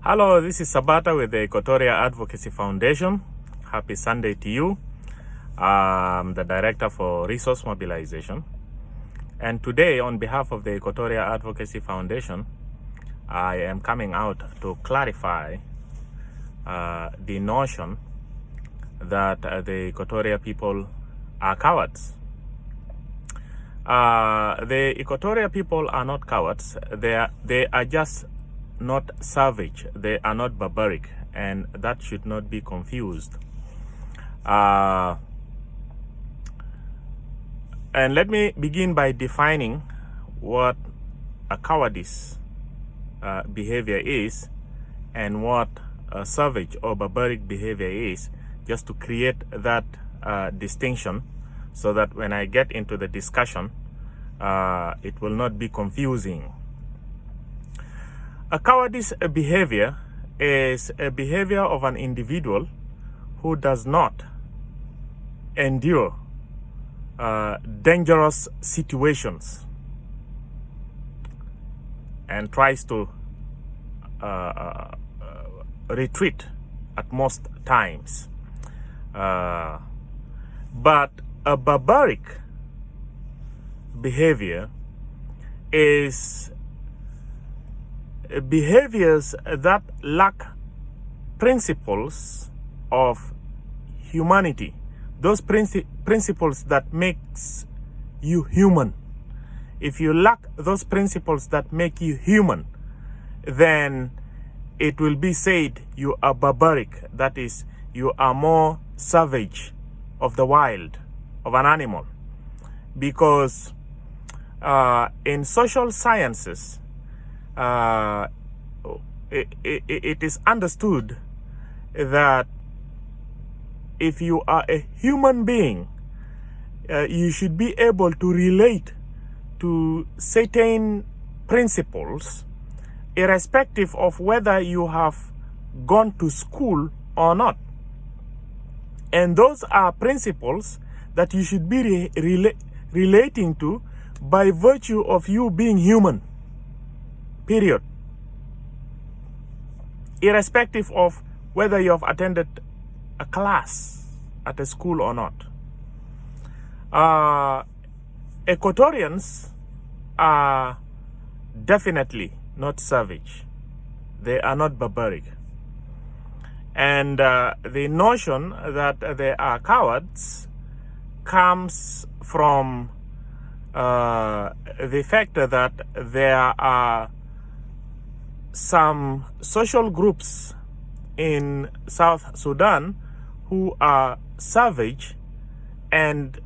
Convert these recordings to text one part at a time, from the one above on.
Hello, this is Sabata with the Equatorial Advocacy Foundation. Happy Sunday to you. I'm the Director for Resource Mobilization. And today, on behalf of the Equatorial Advocacy Foundation, I am coming out to clarify the notion that the Equatorial people are cowards. The Equatorial people are not cowards. They are just not savage. They are not barbaric, and that should not be confused. And let me begin by defining what a cowardice behavior is and what a savage or barbaric behavior is, just to create that distinction so that when I get into the discussion, it will not be confusing. A cowardice behavior is a behavior of an individual who does not endure dangerous situations and tries to retreat at most times. But a barbaric behavior is behaviors that lack principles of humanity, those principles that makes you human. If you lack those principles that make you human, then it will be said you are barbaric. That is, you are more savage of the wild, of an animal. Because in social sciences, it is understood that if you are a human being, you should be able to relate to certain principles, irrespective of whether you have gone to school or not. And those are principles that you should be relating to by virtue of you being human. Period. Irrespective of whether you have attended a class at a school or not. Equatorians are definitely not savage. They are not barbaric. And the notion that they are cowards comes from the fact that there are some social groups in South Sudan who are savage and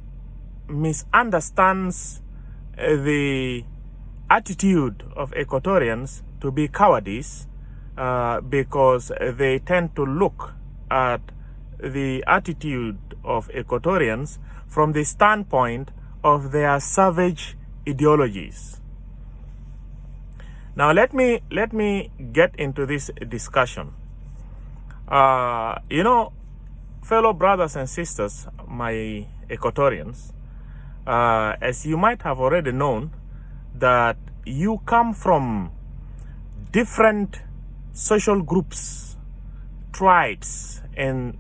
misunderstands the attitude of Equatorians to be cowardice because they tend to look at the attitude of Equatorians from the standpoint of their savage ideologies. Now let me get into this discussion. Fellow brothers and sisters, my Equatorians, as you might have already known, that you come from different social groups, tribes in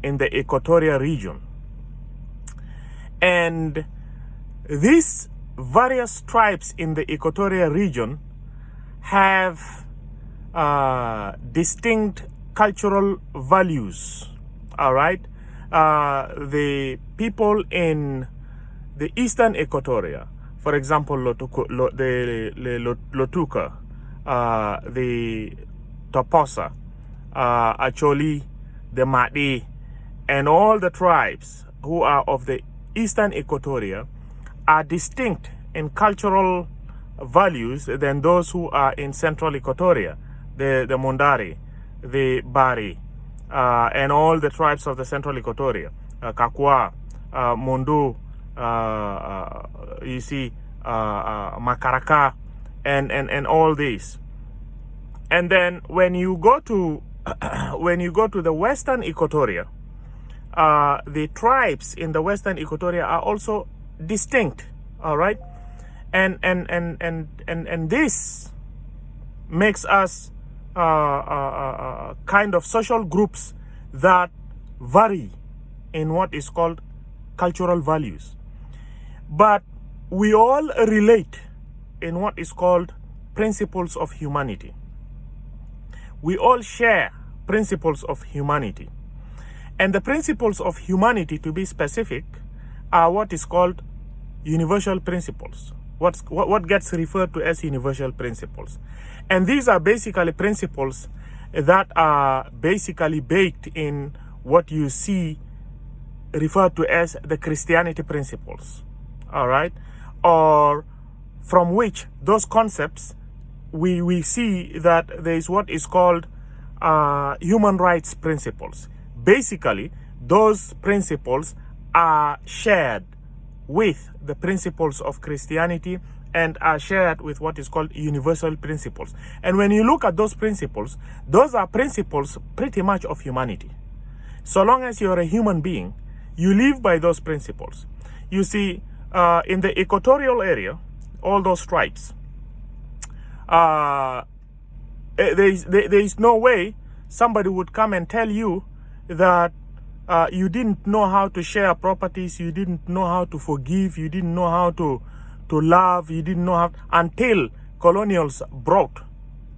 the Equatorial region. And these various tribes in the Equatorial region have distinct cultural values. All right, the people in the Eastern Equatoria, for example, Lotuka, the Toposa, Acholi, the Madi, and all the tribes who are of the Eastern Equatoria are distinct in cultural values than those who are in Central Equatoria, the Mundari, the Bari, and all the tribes of the Central Equatoria, Kakwa, Mundu, Makaraka, and all these. And then when you go to the Western Equatoria, the tribes in the Western Equatoria are also distinct. All right, and this makes us kind of social groups that vary in what is called cultural values. But we all relate in what is called principles of humanity. We all share principles of humanity. And the principles of humanity, to be specific, are what is called universal principles. What gets referred to as universal principles. And these are basically principles that are basically baked in what you see referred to as the Christianity principles. All right? Or from which those concepts we see that there is what is called human rights principles. Basically, those principles are shared with the principles of Christianity and are shared with what is called universal principles. And when you look at those principles, those are principles pretty much of humanity. So long as you're a human being, you live by those principles. You see, in the equatorial area, all those tribes, there is no way somebody would come and tell you that you didn't know how to share properties, you didn't know how to forgive, you didn't know how to love, you didn't know how, until colonials brought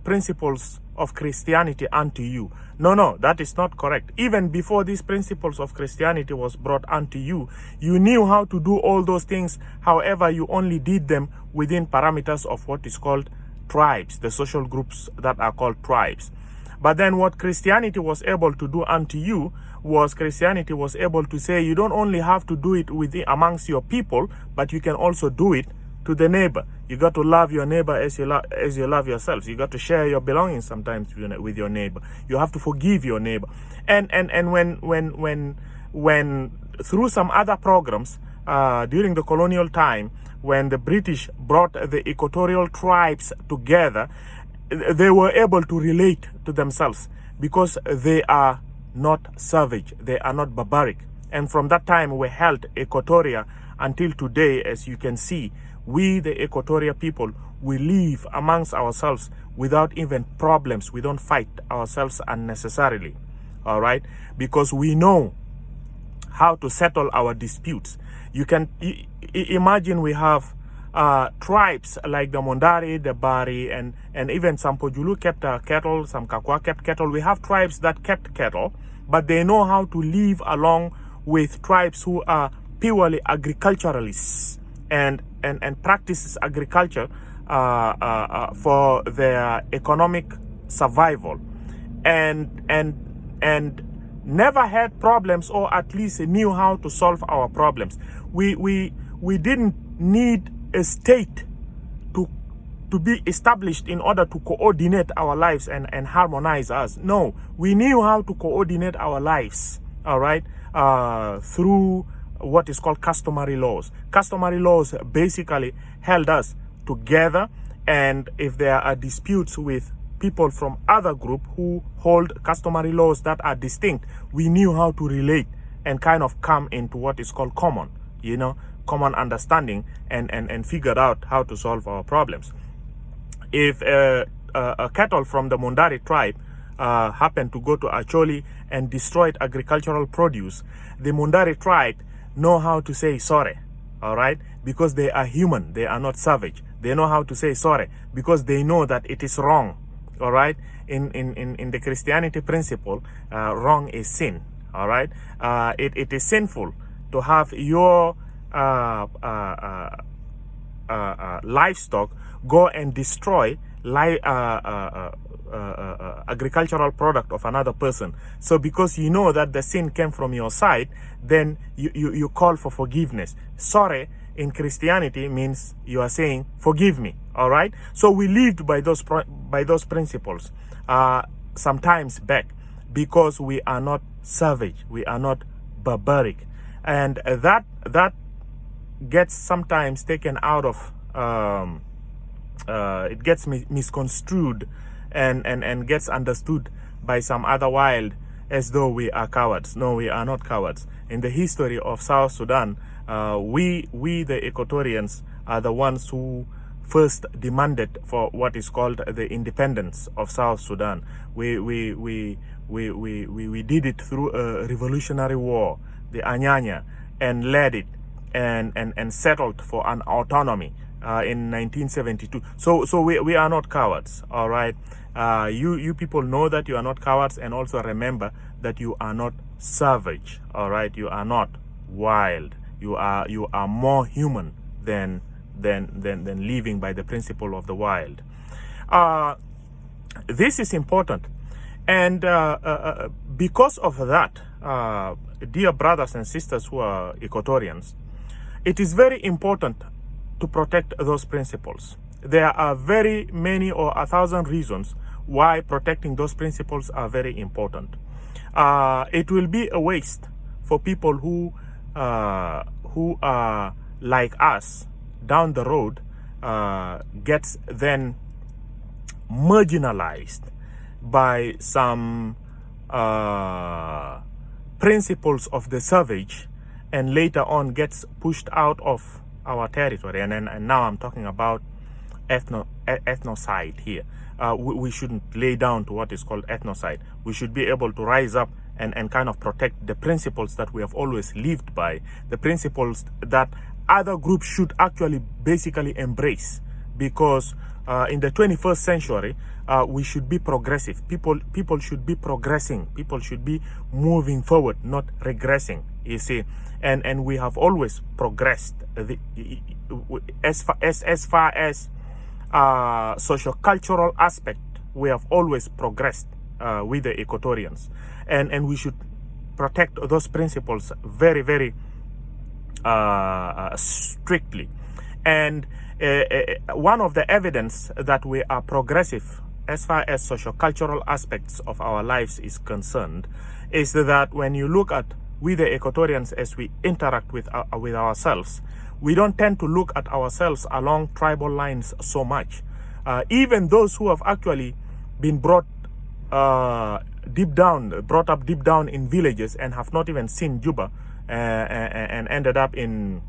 principles of Christianity unto you. No, that is not correct. Even before these principles of Christianity was brought unto you, you knew how to do all those things. However, you only did them within parameters of what is called tribes, the social groups that are called tribes. But then what Christianity was able to do unto you was Christianity was able to say you don't only have to do it amongst your people, but you can also do it to the neighbor. You got to love your neighbor as you love yourselves. You got to share your belongings sometimes with your neighbor. You have to forgive your neighbor. And when through some other programs during the colonial time, when the British brought the equatorial tribes together, they were able to relate to themselves because they are not savage, they are not barbaric. And from that time we held Equatoria until today. As you can see, we the Equatoria people, we live amongst ourselves without even problems. We don't fight ourselves unnecessarily, all right, because we know how to settle our disputes. You can imagine we have tribes like the Mondari, the Bari, and even some Pojulu kept cattle, some Kakwa kept cattle. We have tribes that kept cattle, but they know how to live along with tribes who are purely agriculturalists and practices agriculture for their economic survival, and never had problems, or at least knew how to solve our problems. We didn't need a state to be established in order to coordinate our lives and harmonize us. No, we knew how to coordinate our lives, all right, through what is called customary laws. Customary laws basically held us together, and if there are disputes with people from other group who hold customary laws that are distinct, we knew how to relate and kind of come into what is called common, common understanding, and figured out how to solve our problems. If a cattle from the Mondari tribe happened to go to Acholi and destroyed agricultural produce, the Mondari tribe know how to say sorry, all right, because they are human, they are not savage. They know how to say sorry because they know that it is wrong, all right. In the Christianity principle, wrong is sin, all right. It is sinful to have your livestock go and destroy agricultural product of another person. So because you know that the sin came from your side, then you call for forgiveness. Sorry in Christianity means you are saying forgive me, all right. So we lived by those principles sometimes back, because we are not savage, we are not barbaric, and that gets sometimes taken out of it gets misconstrued and gets understood by some other wild as though we are cowards. No, we are not cowards. In the history of South Sudan, we the Equatorians are the ones who first demanded for what is called the independence of South Sudan. We did it through a revolutionary war, the Anyanya, and led it and settled for an autonomy in 1972. So we are not cowards, all right? You people know that you are not cowards, and also remember that you are not savage, all right? You are not wild. You are more human than living by the principle of the wild. This is important, and because of that, dear brothers and sisters who are Equatorians, it is very important to protect those principles. There are very many or 1,000 reasons why protecting those principles are very important. It will be a waste for people who are like us down the road, gets then marginalized by some principles of the savage, and later on gets pushed out of our territory. And now I'm talking about ethnocide here. We shouldn't lay down to what is called ethnocide. We should be able to rise up and kind of protect the principles that we have always lived by, the principles that other groups should actually basically embrace, because in the 21st century, we should be progressive. People should be progressing. People should be moving forward, not regressing, you see. And we have always progressed as far as socio-cultural aspect. We have always progressed with the Equatorians, and we should protect those principles very, very strictly. And one of the evidence that we are progressive as far as socio-cultural aspects of our lives is concerned is that when you look at we the Equatorians, as we interact with ourselves, we don't tend to look at ourselves along tribal lines so much. Even those who have actually been brought up deep down in villages and have not even seen Juba, and ended up in,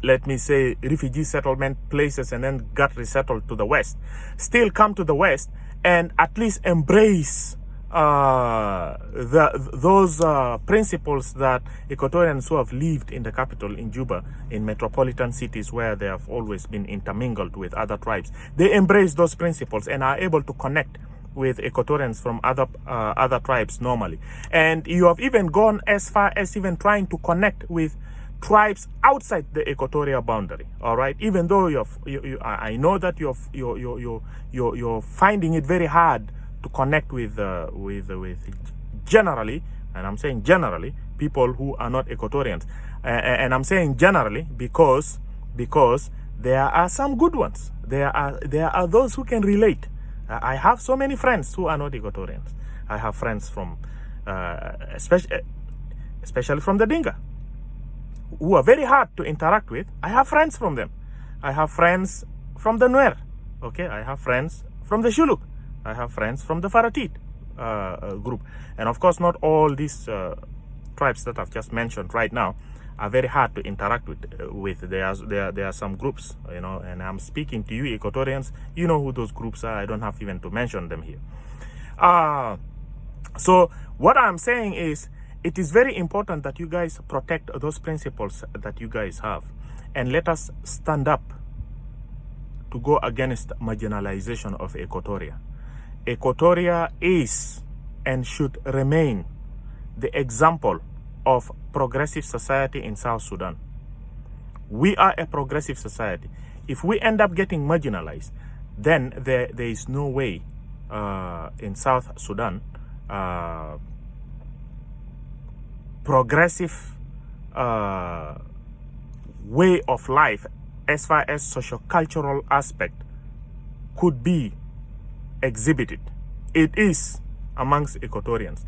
let me say, refugee settlement places and then got resettled to the West, still come to the West and at least embrace those principles that Equatorians who have lived in the capital, in Juba, in metropolitan cities where they have always been intermingled with other tribes. They embrace those principles and are able to connect with Equatorians from other tribes normally. And you have even gone as far as even trying to connect with tribes outside the equatorial boundary. All right, even though I know that you're finding it very hard to connect with generally, and I'm saying generally, people who are not Equatorians, and I'm saying generally because there are some good ones. There are those who can relate. I have so many friends who are not Equatorians. I have friends from, especially from the Dinka, who are very hard to interact with. I have friends from them. I have friends from the Nuer. Okay, I have friends from the Shuluk. I have friends from the Faratit group. And of course, not all these tribes that I've just mentioned right now are very hard to interact with. There are some groups, you know, and I'm speaking to you Equatorians. You know who those groups are. I don't have even to mention them here. So what I'm saying is, it is very important that you guys protect those principles that you guys have, and let us stand up to go against marginalization of Equatoria. Equatoria is and should remain the example of progressive society in South Sudan. We are a progressive society. If we end up getting marginalized, then there is no way in South Sudan progressive way of life as far as socio-cultural aspect could be exhibited. It is amongst Equatorians,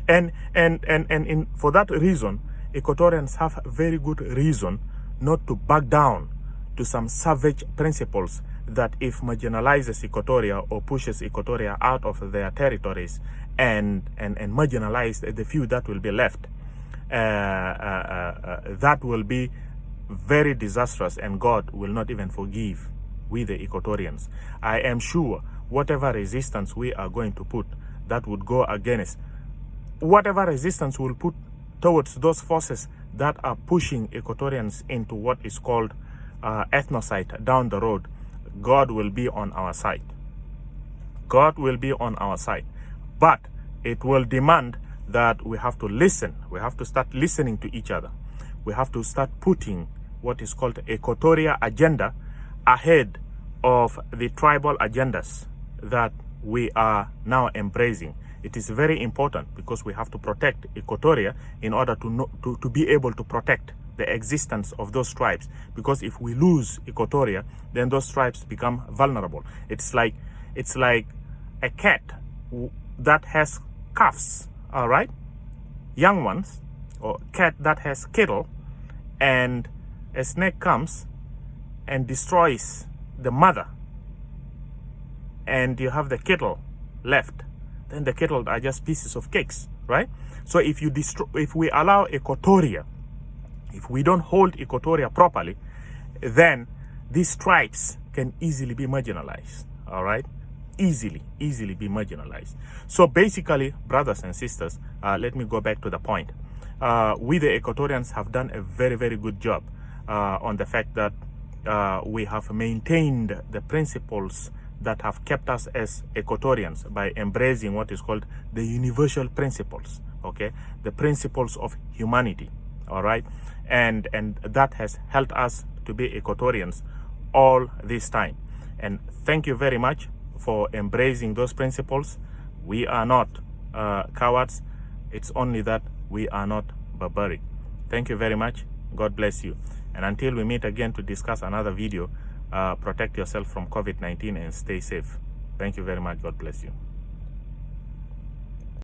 and for that reason, Equatorians have very good reason not to back down to some savage principles that if marginalizes Equatoria or pushes Equatoria out of their territories and marginalize the few that will be left, that will be very disastrous, and God will not even forgive we the Equatorians. I am sure whatever resistance we are going to put that would go against, whatever resistance we'll put towards those forces that are pushing Equatorians into what is called ethnocide down the road, God will be on our side. God will be on our side. But it will demand that we have to listen. We have to start listening to each other. We have to start putting what is called the Equatoria agenda ahead of the tribal agendas that we are now embracing. It is very important because we have to protect Equatoria in order to be able to protect the existence of those tribes. Because if we lose Equatoria, then those tribes become vulnerable. It's like a cat that has calves, all right, young ones, or cat that has cattle, and a snake comes and destroys the mother, and you have the cattle left. Then the cattle are just pieces of cakes, right? So if we allow Equatoria, if we don't hold Equatoria properly, then these tribes can easily be marginalized, all right? Easily be marginalized. So basically, brothers and sisters, let me go back to the point. We the Equatorians have done a very, very good job on the fact that we have maintained the principles that have kept us as Equatorians by embracing what is called the universal principles, okay? The principles of humanity, all right? And that has helped us to be Equatorians all this time. And thank you very much for embracing those principles. We are not cowards. It's only that we are not barbaric. Thank you very much. God bless you. And until we meet again to discuss another video, protect yourself from COVID-19 and stay safe. Thank you very much. God bless you.